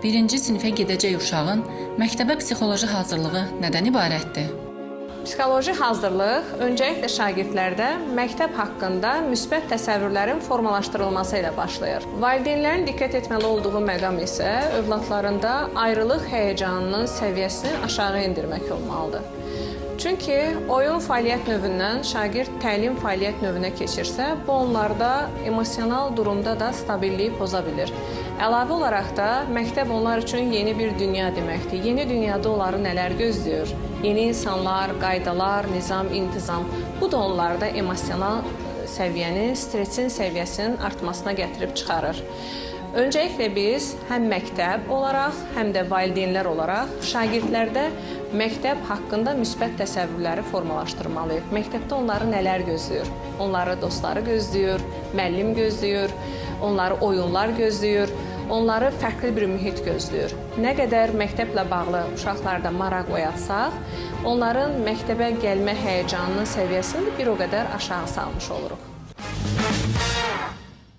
birinci sinifə gedəcək uşağın məktəbə psixoloji hazırlığı nədən ibarətdir? Psixoloji hazırlıq öncəliklə şagirdlərdə məktəb haqqında müsbət təsəvvürlərin formalaşdırılması ilə başlayır. Valideynlərin diqqət etməli olduğu məqam isə övladlarında ayrılıq həyəcanının səviyyəsini aşağı endirmək olmalıdır. Çünki oyun fəaliyyət növündən şagird təlim fəaliyyət növünə keçirsə, bu onlarda emosional durumda da stabilliyi poza bilir. Əlavə olaraq da məktəb onlar üçün yeni bir dünya deməkdir. Yeni dünyada onları nələr gözləyir? Yeni insanlar, qaydalar, nizam, intizam. Bu da onlarda emosional səviyyənin, stressin səviyyəsinin artmasına gətirib çıxarır. Öncəliklə biz həm məktəb olaraq, həm də valideynlər olaraq şagirdlərdə məktəb haqqında müsbət təsəvvürləri formalaşdırmalıyıq. Məktəbdə onları nələr gözləyir? Onları dostları gözləyir, müəllim gözləyir, onları oyunlar gözləyir, onları fərqli bir mühit gözləyir. Nə qədər məktəblə bağlı uşaqlarda maraq oyatsaq, onların məktəbə gəlmə həyəcanının səviyyəsini bir o qədər aşağı salmış oluruq.